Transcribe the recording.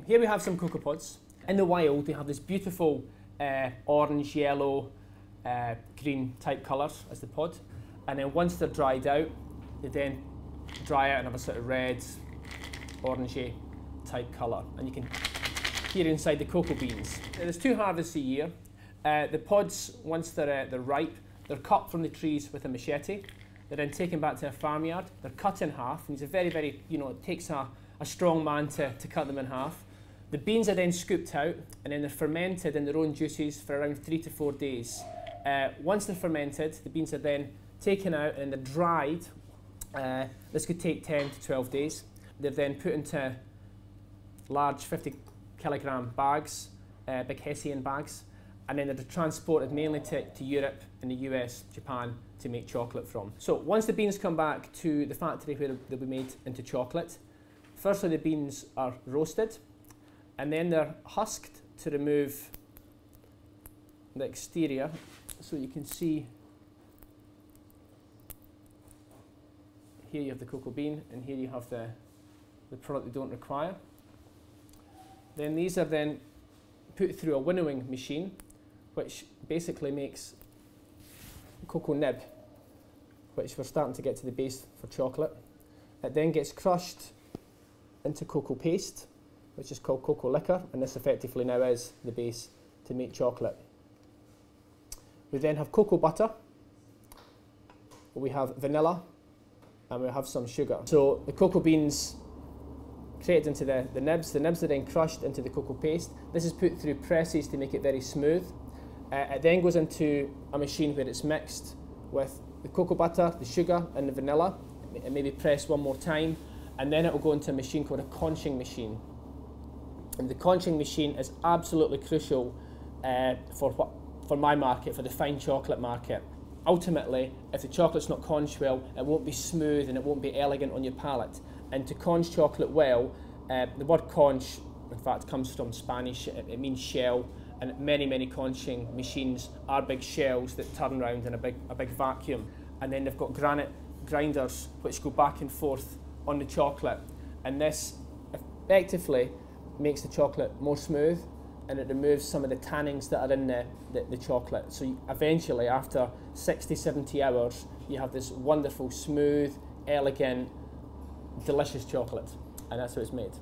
Here we have some cocoa pods. In the wild, they have this beautiful orange, yellow, green type colours as the pod. And then once they're dried out, they then dry out and have a sort of red, orangey type colour. And you can hear inside the cocoa beans. There's 2 harvests a year. The pods, once they're ripe, they're cut from the trees with a machete. They're then taken back to a farmyard. They're cut in half. And it's a very, very, it takes a strong man to cut them in half. The beans are then scooped out, and then they're fermented in their own juices for around 3 to 4 days. Once they're fermented, the beans are then taken out and they're dried. This could take 10 to 12 days. They're then put into large 50-kilogram bags, big Hessian bags, and then they're transported mainly to Europe and the US, Japan, to make chocolate from. So once the beans come back to the factory where they'll be made into chocolate, firstly the beans are roasted, and then they're husked to remove the exterior, so you can see here you have the cocoa bean, and here you have the product they don't require. Then these are then put through a winnowing machine, which basically makes cocoa nib, which we're starting to get to the base for chocolate. It then gets crushed into cocoa paste, which is called cocoa liquor, and this effectively now is the base to make chocolate. We then have cocoa butter, we have vanilla, and we have some sugar. So the cocoa beans created into the nibs are then crushed into the cocoa paste. This is put through presses to make it very smooth. It then goes into a machine where it's mixed with the cocoa butter, the sugar and the vanilla, and maybe pressed one more time, and then it will go into a machine called a conching machine. And the conching machine is absolutely crucial for my market, for the fine chocolate market. Ultimately, if the chocolate's not conched well, it won't be smooth and it won't be elegant on your palate. And to conch chocolate well, the word conch, in fact, comes from Spanish. It means shell, and many conching machines are big shells that turn around in a big vacuum. And then they've got granite grinders which go back and forth on the chocolate. And this effectively makes the chocolate more smooth, and it removes some of the tannins that are in the chocolate. So eventually, after 60, 70 hours, you have this wonderful, smooth, elegant, delicious chocolate, and that's how it's made.